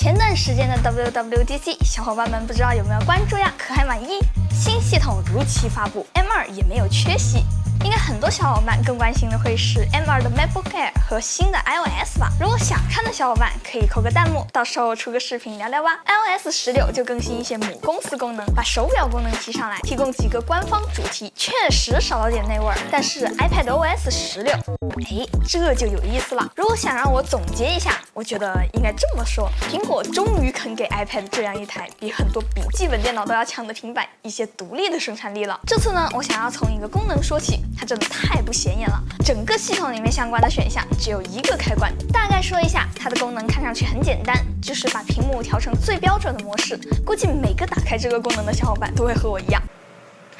前段时间的 WWDC， 小伙伴们不知道有没有关注呀？可还满意？新系统如期发布 ，M2 也没有缺席。应该很多小伙伴更关心的会是 M2 的 MacBook Air 和新的 iOS 吧？如果想看的小伙伴可以扣个弹幕，到时候出个视频聊聊吧。iOS 16就更新一些母公司功能，把手表功能提上来，提供几个官方主题，确实少了点内味儿。但是 iPadOS 16，这就有意思了。如果想让我总结一下，我觉得应该这么说：苹果终于肯给 iPad 这样一台比很多笔记本电脑都要强的平板一些独立的生产力了。这次呢，我想要从一个功能说起。它真的太不显眼了，整个系统里面相关的选项只有一个开关。大概说一下，它的功能看上去很简单，就是把屏幕调成最标准的模式。估计每个打开这个功能的小伙伴都会和我一样。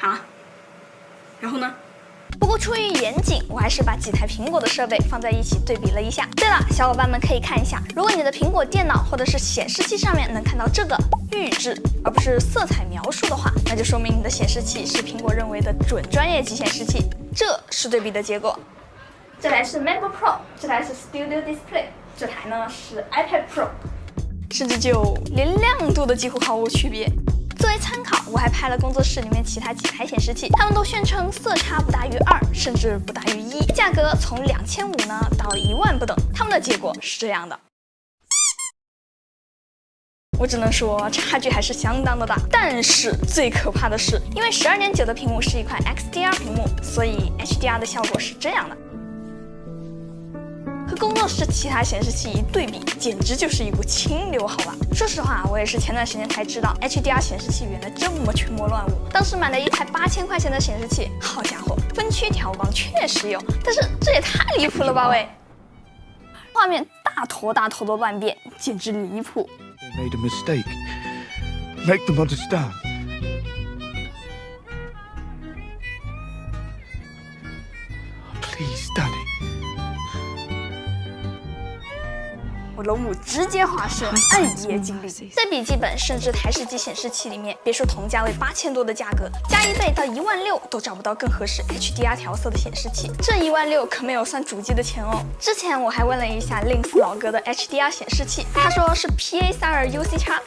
啊？然后呢？不过出于严谨，我还是把几台苹果的设备放在一起对比了一下。对了，小伙伴们可以看一下，如果你的苹果电脑或者是显示器上面能看到这个预制，而不是色彩描述的话，那就说明你的显示器是苹果认为的准专业级显示器。这是对比的结果。这台是 MacBook Pro， 这台是 Studio Display， 这台呢是 iPad Pro， 甚至就连亮度的几乎毫无区别。作为参考，我还拍了工作室里面其他几台显示器，他们都宣称色差不大于2，甚至不大于1，价格从2500呢到1万不等。他们的结果是这样的。我只能说差距还是相当的大，但是最可怕的是，因为12.9的屏幕是一块 XDR 屏幕，所以 HDR 的效果是这样的。和工作室其他显示器一对比，简直就是一股清流，好吧？说实话，我也是前段时间才知道 HDR 显示器原来这么群魔乱舞。当时买了一台8000块钱的显示器，好家伙，分区调光确实有，但是这也太离谱了吧喂！画面大坨大坨的乱变，简直离谱。They made a mistake. Make them understand. Please, Danny. 我龙母直接化身暗夜精灵，在笔记本甚至台式机显示器里面，别说同价位8000多的价格，加1倍到16000都找不到更合适 HDR 调色的显示器。这16000可没有算主机的钱哦。之前我还问了一下 Lynx 老哥的 HDR 显示器，他说是 PA32UC 叉。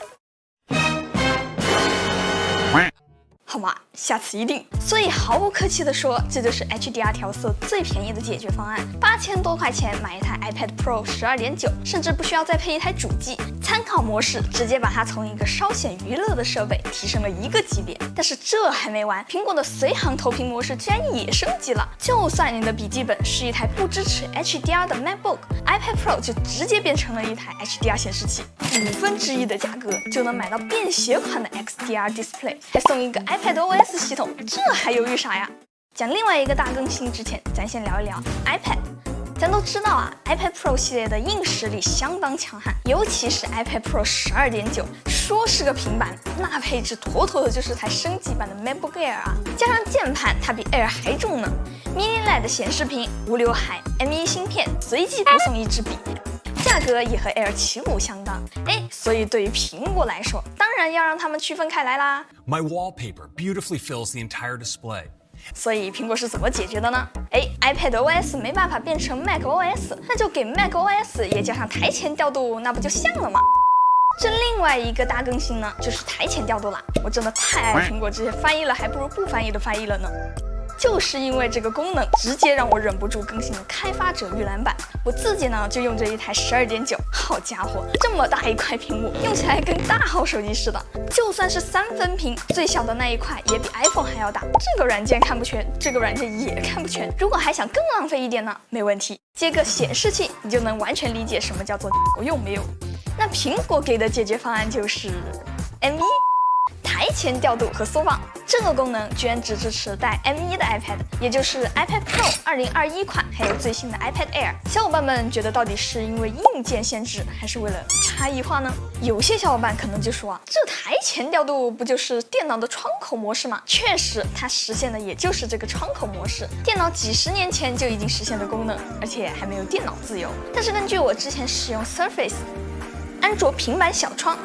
好吗？下次一定。所以毫不客气地说，这就是 HDR 调色最便宜的解决方案。8000多块钱买一台 iPad Pro 12.9，甚至不需要再配一台主机。参考模式直接把它从一个稍显娱乐的设备提升了一个级别。但是这还没完，苹果的随行投屏模式居然也升级了。就算你的笔记本是一台不支持 HDR 的 MacBook，iPad Pro 就直接变成了一台 HDR 显示器，1/5的价格就能买到便携款的 XDR Display， 还送一个 iPadOS 系统，这还犹豫啥呀？讲另外一个大更新之前，咱先聊一聊 iPad。咱都知道啊 ，iPad Pro 系列的硬实力相当强悍，尤其是 iPad Pro 12.9，说是个平板，那配置妥妥的就是台升级版的 MacBook Air 啊！加上键盘，它比 Air 还重呢。Mini LED 显示屏，无刘海 ，M1 芯片，随机附送一支笔。价格也和 Air 旗鼓相当，所以对于苹果来说，当然要让他们区分开来啦。My wallpaper beautifully fills the entire display. 所以苹果是怎么解决的呢？iPadOS 没办法变成 macOS， 那就给 macOS 也加上台前调度，那不就像了吗？这另外一个大更新呢，就是台前调度啦。我真的太爱苹果这些翻译了还不如不翻译的翻译了呢。就是因为这个功能，直接让我忍不住更新了开发者预览版。我自己呢就用着一台12.9，好家伙，这么大一块屏幕，用起来跟大号手机似的。就算是3分屏，最小的那一块也比 iPhone 还要大。这个软件看不全，这个软件也看不全。如果还想更浪费一点呢，没问题，接个显示器，你就能完全理解什么叫做用没有。那苹果给的解决方案就是M1。台前调度和缩放这个功能居然只支持带 M1 的 iPad， 也就是 iPad Pro 2021款，还有最新的 iPad Air。小伙伴们觉得到底是因为硬件限制，还是为了差异化呢？有些小伙伴可能就说啊，这台前调度不就是电脑的窗口模式吗？确实，它实现的也就是这个窗口模式，电脑几10年前就已经实现的功能，而且还没有电脑自由。但是根据我之前使用 Surface 安卓平板小窗。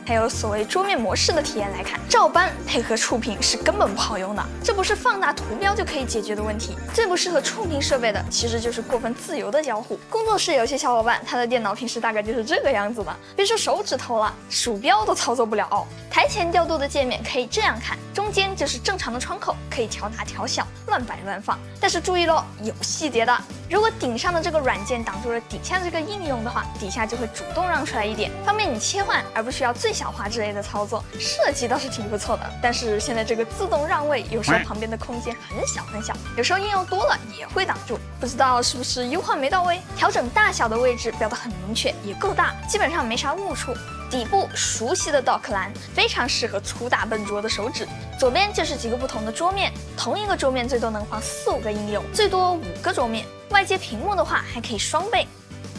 还有所谓桌面模式的体验来看，照搬配合触屏是根本不好用的。这不是放大图标就可以解决的问题。最不适合触屏设备的，其实就是过分自由的交互。工作室有些小伙伴，他的电脑平时大概就是这个样子的，别说手指头了，鼠标都操作不了。台前调度的界面可以这样看，中间就是正常的窗口，可以调大调小，乱摆乱放。但是注意咯，有细节的。如果顶上的这个软件挡住了底下这个应用的话，底下就会主动让出来一点，方便你切换，而不需要最小化之类的操作。设计倒是挺不错的，但是现在这个自动让位，有时候旁边的空间很小很小，有时候应用多了也会挡住，不知道是不是优化没到位。调整大小的位置标得很明确，也够大，基本上没啥误触。底部熟悉的 dock 栏非常适合粗大笨拙的手指。左边就是几个不同的桌面，同一个桌面最多能放4、5个应用，最多5个桌面。外接屏幕的话还可以双倍，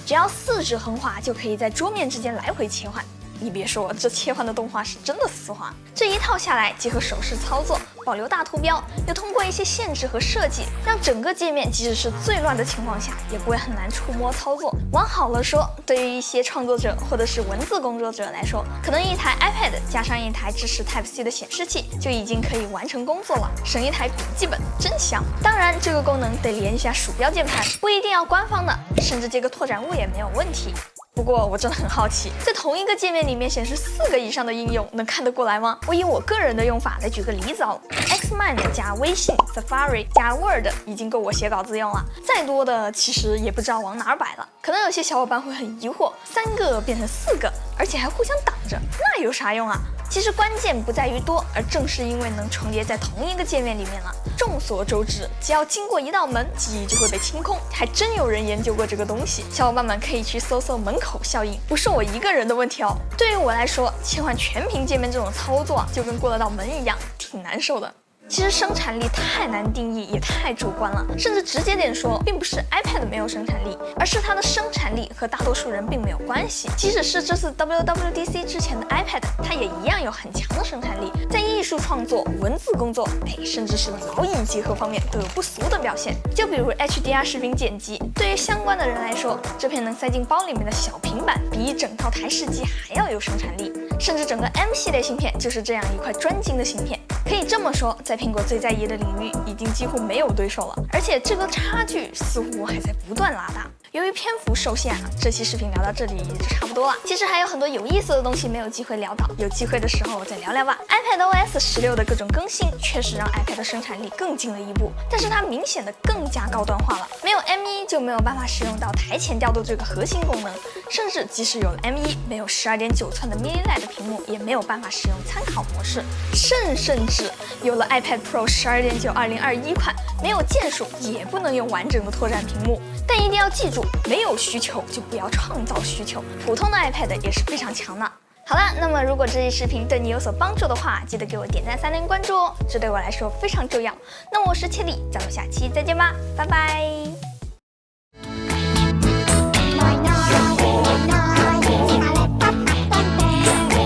只要4指横滑就可以在桌面之间来回切换。你别说，这切换的动画是真的丝滑。这一套下来，结合手势操作，保留大图标，又通过一些限制和设计，让整个界面即使是最乱的情况下，也不会很难触摸操作。往好了说，对于一些创作者或者是文字工作者来说，可能一台 iPad 加上一台支持 Type-C 的显示器，就已经可以完成工作了，省一台笔记本真香。当然，这个功能得连一下鼠标键盘，不一定要官方的，甚至接个拓展物也没有问题。不过我真的很好奇，在同一个界面里面显示4个以上的应用，能看得过来吗？我以我个人的用法来举个例子哦。Xmind 加微信、Safari 加 Word 已经够我写稿子用了，再多的其实也不知道往哪儿摆了。可能有些小伙伴会很疑惑，3个变成4个，而且还互相挡着，那有啥用啊？其实关键不在于多，而正是因为能重叠在同一个界面里面了。众所周知，只要经过一道门，记忆就会被清空，还真有人研究过这个东西。小伙伴们可以去搜搜门口效应，不是我一个人的问题哦。对于我来说，切换全屏界面这种操作就跟过了道门一样，挺难受的。其实生产力太难定义，也太主观了，甚至直接点说，并不是 iPad 没有生产力，而是它的生产力和大多数人并没有关系。即使是这次 WWDC 之前的 iPad， 它也一样有很强的生产力，在艺术创作、文字工作，甚至是劳逸结合方面都有不俗的表现。就比如 HDR 视频剪辑，对于相关的人来说，这片能塞进包里面的小平板，比一整套台式机还要有生产力。甚至整个 M 系列芯片就是这样一块专精的芯片。可以这么说，在苹果最在意的领域，已经几乎没有对手了，而且这个差距似乎还在不断拉大。由于篇幅受限这期视频聊到这里也就差不多了。其实还有很多有意思的东西没有机会聊到，有机会的时候再聊聊吧。iPadOS 16的各种更新确实让 iPad 的生产力更进了一步，但是它明显的更加高端化了。没有 M1 就没有办法使用到台前调度这个核心功能，甚至即使有了 M1， 没有12.9寸的 Mini LED 屏幕，也没有办法使用参考模式。甚至有了 iPad Pro 12.9 2021款，没有键鼠也不能用完整的拓展屏幕。但一定要记住，没有需求就不要创造需求，普通的 iPad 也是非常强的。好了，那么如果这期视频对你有所帮助的话，记得给我点赞、3连关注哦，这对我来说非常重要。那么我是切莉，咱们下期再见吧，拜拜。